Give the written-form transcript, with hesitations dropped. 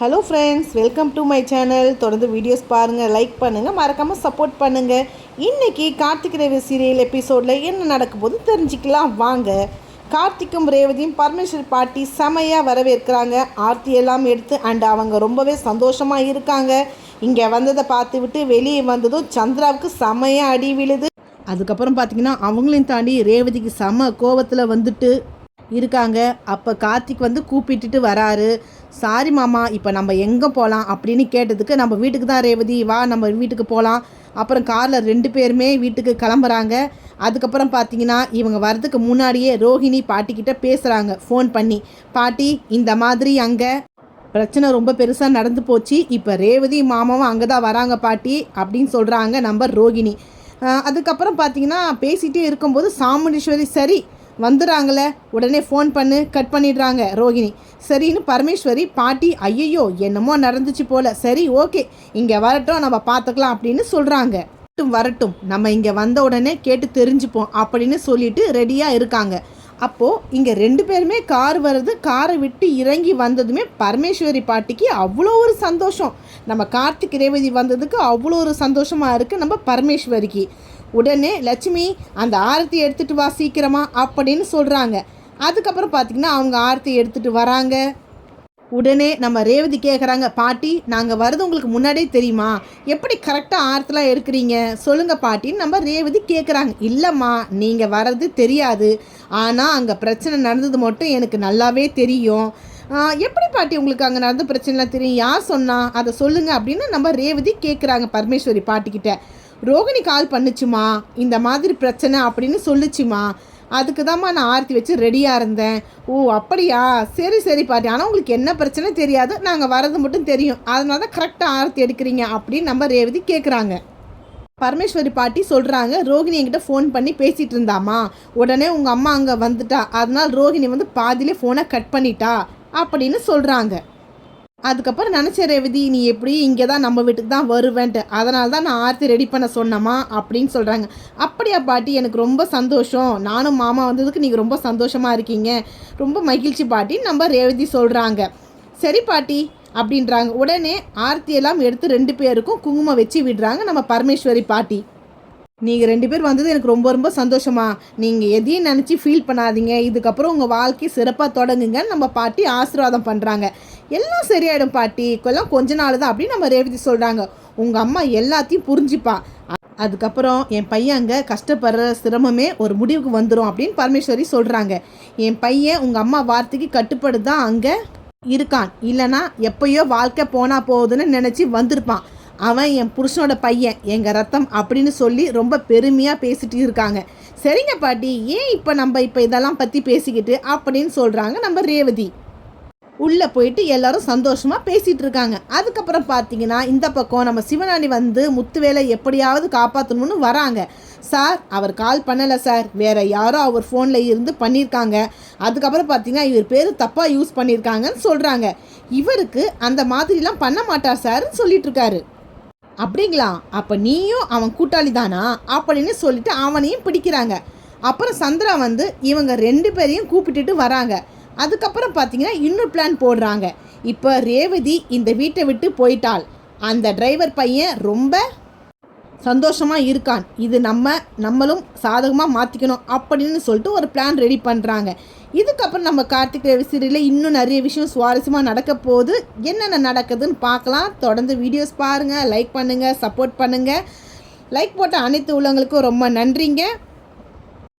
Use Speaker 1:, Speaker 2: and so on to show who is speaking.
Speaker 1: Hello friends, welcome to my channel. தொடர்ந்து videos பாருங்கள், like பண்ணுங்கள், மறக்காமல் சப்போர்ட் பண்ணுங்கள். இன்றைக்கி கார்த்திக் ரேவதி சீரியல் எபிசோடில் என்ன நடக்கும் போது தெரிஞ்சுக்கலாம் வாங்க. கார்த்திக்கும் ரேவதியும் பரமேஸ்வரி பாட்டி செமையாக வரவேற்கிறாங்க. ஆர்த்தி எல்லாம் எடுத்து அவங்க ரொம்பவே சந்தோஷமாக இருக்காங்க. இங்கே வந்ததை பார்த்து விட்டு வெளியே வந்ததும் சந்திராவுக்கு செமையாக அடி விழுது. அதுக்கப்புறம் பார்த்திங்கன்னா அவங்களையும் தாண்டி ரேவதிக்கு செம கோவத்தில் வந்துட்டு இருக்காங்க. அப்போ கார்த்திக் வந்து கூப்பிட்டுட்டு வராரு. சாரி மாமா, இப்போ நம்ம எங்கே போகலாம் அப்படின்னு கேட்டதுக்கு, நம்ம வீட்டுக்கு தான் ரேவதி, வா நம்ம வீட்டுக்கு போகலாம். அப்புறம் காரில் 2 பேருமே வீட்டுக்கு கிளம்புறாங்க. அதுக்கப்புறம் பார்த்தீங்கன்னா இவங்க வர்றதுக்கு முன்னாடியே ரோஹிணி பாட்டிக்கிட்ட பேசுகிறாங்க ஃபோன் பண்ணி. பாட்டி, இந்த மாதிரி அங்கே பிரச்சனை ரொம்ப பெருசாக நடந்து போச்சு, இப்போ ரேவதி மாமாவும் அங்கே தான் வராங்க பாட்டி அப்படின்னு சொல்கிறாங்க நம்ம ரோஹிணி. அதுக்கப்புறம் பார்த்தீங்கன்னா பேசிகிட்டே இருக்கும்போது சாமுண்டீஸ்வரி சரி வந்துடுறாங்களே, உடனே ஃபோன் பண்ணு, கட் பண்ணிடுறாங்க ரோஹிணி. சரின்னு பரமேஸ்வரி பாட்டி ஐயையோ என்னமோ நடந்துச்சு போல், சரி ஓகே இங்கே வரட்டும் நம்ம பார்த்துக்கலாம் அப்படின்னு சொல்கிறாங்க. வரட்டும் நம்ம இங்கே வந்த உடனே கேட்டு தெரிஞ்சுப்போம் அப்படின்னு சொல்லிட்டு ரெடியாக இருக்காங்க. அப்போது இங்கே 2 பேருமே கார் வருது. காரை விட்டு இறங்கி வந்ததுமே பரமேஸ்வரி பாட்டிக்கு அவ்வளோ ஒரு சந்தோஷம். நம்ம கார்த்திக் ரேவதி வந்ததுக்கு அவ்வளோ ஒரு சந்தோஷமாக இருக்குது நம்ம பரமேஸ்வரிக்கு. உடனே லட்சுமி அந்த ஆரத்தி எடுத்துகிட்டு வா சீக்கிரமா அப்படின்னு சொல்கிறாங்க. அதுக்கப்புறம் பார்த்திங்கன்னா அவங்க ஆரத்தி எடுத்துகிட்டு வராங்க. உடனே நம்ம ரேவதி கேட்குறாங்க, பாட்டி நாங்கள் வரது உங்களுக்கு முன்னாடியே தெரியுமா, எப்படி கரெக்டாக ஆரத்தெலாம் எடுக்கிறீங்க சொல்லுங்கள் பாட்டின்னு நம்ம ரேவதி கேட்குறாங்க. இல்லைம்மா, நீங்கள் வர்றது தெரியாது, ஆனால் அங்கே பிரச்சனை நடந்தது மட்டும் எனக்கு நல்லாவே தெரியும். எப்படி பாட்டி உங்களுக்கு அங்கே நடந்த பிரச்சனைலாம் தெரியும், யார் சொன்னா அதை சொல்லுங்கள் அப்படின்னு நம்ம ரேவதி கேட்குறாங்க பரமேஸ்வரி பாட்டிக்கிட்ட. ரோகிணி கால் பண்ணுச்சுமா, இந்த மாதிரி பிரச்சனை அப்படின்னு சொல்லுச்சுமா, அதுக்கு தான்மா நான் ஆரத்தி வச்சு ரெடியாக இருந்தேன். ஓ அப்படியா, சரி சரி பாட்டி, ஆனால் உங்களுக்கு என்ன பிரச்சனை தெரியாது, நாங்கள் வரது மட்டும் தெரியும், அதனால தான் கரெக்டாக ஆரத்தி எடுக்கிறீங்க அப்படின்னு நம்ம ரேவதி கேட்குறாங்க. பரமேஸ்வரி பாட்டி சொல்கிறாங்க, ரோகிணி என்கிட்ட ஃபோன் பண்ணி பேசிகிட்டு இருந்தாமா, உடனே உங்கள் அம்மா அங்கே வந்துட்டா, அதனால் ரோகிணி வந்து பாதியிலே ஃபோனை கட் பண்ணிட்டா அப்படின்னு சொல்கிறாங்க. அதுக்கப்புறம் நினச்ச ரேவதி நீ எப்படி இங்கே தான் நம்ம வீட்டுக்கு தான் வருவேன்ட்டு, அதனால தான் நான் ஆர்த்தி ரெடி பண்ண சொன்னம்மா அப்படின்னு சொல்கிறாங்க. அப்படியா பாட்டி, எனக்கு ரொம்ப சந்தோஷம், நானும் மாமா வந்ததுக்கு நீங்கள் ரொம்ப சந்தோஷமாக இருக்கீங்க, ரொம்ப மகிழ்ச்சி பாட்டின்னு நம்ம ரேவதி சொல்கிறாங்க. சரி பாட்டி அப்படின்றாங்க. உடனே ஆர்த்தியெல்லாம் எடுத்து 2 பேருக்கும் குங்குமம் வச்சு விடுறாங்க நம்ம பரமேஸ்வரி பாட்டி. நீங்கள் 2 பேர் வந்தது எனக்கு ரொம்ப ரொம்ப சந்தோஷமா, நீங்கள் எதையும் நினச்சி ஃபீல் பண்ணாதீங்க, இதுக்கப்புறம் உங்கள் வாழ்க்கை சிறப்பாக தொடங்குங்கன்னு நம்ம பாட்டி ஆசீர்வாதம் பண்ணுறாங்க. எல்லாம் சரியாயிடும் பாட்டி, எல்லாம் கொஞ்ச நாள் தான் அப்படின்னு நம்ம ரேவதி சொல்கிறாங்க. உங்கள் அம்மா எல்லாத்தையும் புரிஞ்சுப்பா, அதுக்கப்புறம் என் பையன் அங்கே கஷ்டப்படுற சிரமமே ஒரு முடிவுக்கு வந்துடும் அப்படின்னு பரமேஸ்வரி சொல்கிறாங்க. என் பையன் உங்கள் அம்மா வார்த்தைக்கு கட்டுப்படு தான் அங்கே இருக்கான், இல்லைனா எப்பயோ வாழ்க்கை போனால் போகுதுன்னு நினச்சி வந்திருப்பான். அவன் என் புருஷனோட பையன், எங்கள் ரத்தம் அப்படின்னு சொல்லி ரொம்ப பெருமையாக பேசிட்டு இருக்காங்க. சரிங்க பாட்டி, ஏன் இப்போ இதெல்லாம் பற்றி பேசிக்கிட்டு அப்படின்னு சொல்கிறாங்க நம்ம ரேவதி. உள்ளே போயிட்டு எல்லாரும் சந்தோஷமாக பேசிகிட்டு இருக்காங்க. அதுக்கப்புறம் பார்த்தீங்கன்னா இந்த பக்கம் நம்ம சிவனாணி வந்து முத்துவேலை எப்படியாவது காப்பாற்றணும்னு வராங்க. சார் அவர் கால் பண்ணலை சார், வேறு யாரோ அவர் ஃபோனில் இருந்து பண்ணியிருக்காங்க, அதுக்கப்புறம் பார்த்தீங்கன்னா இவர் பேர் தப்பாக யூஸ் பண்ணியிருக்காங்கன்னு சொல்கிறாங்க. இவருக்கு அந்த மாதிரிலாம் பண்ண மாட்டார் சார்ன்னு சொல்லிட்டுருக்காரு. அப்படிங்களா, அப்போ நீயும் அவன் கூட்டாளி தானா அப்படின்னு சொல்லிட்டு அவனையும் பிடிக்கிறாங்க. அப்புறம் சந்திரா வந்து இவங்க 2 பேரையும் கூப்பிட்டுட்டு வராங்க. அதுக்கப்புறம் பார்த்தீங்கன்னா இன்னொரு பிளான் போடுறாங்க. இப்போ ரேவதி இந்த வீட்டை விட்டு போயிட்டாள், அந்த டிரைவர் பையன் ரொம்ப சந்தோஷமாக இருக்கான், இது நம்மளும் சாதகமாக மாற்றிக்கணும் அப்படின்னு சொல்லிட்டு ஒரு பிளான் ரெடி பண்ணுறாங்க. இதுக்கப்புறம் நம்ம கார்த்திக் ரேவதி சீரியலில் இன்னும் நிறைய விஷயம் சுவாரஸ்யமாக நடக்க போகுது. என்னென்ன நடக்குதுன்னு பார்க்கலாம். தொடர்ந்து வீடியோஸ் பாருங்கள், லைக் பண்ணுங்கள், சப்போர்ட் பண்ணுங்கள். லைக் போட்ட அனைத்து உள்ளவங்களுக்கும் ரொம்ப நன்றிங்க.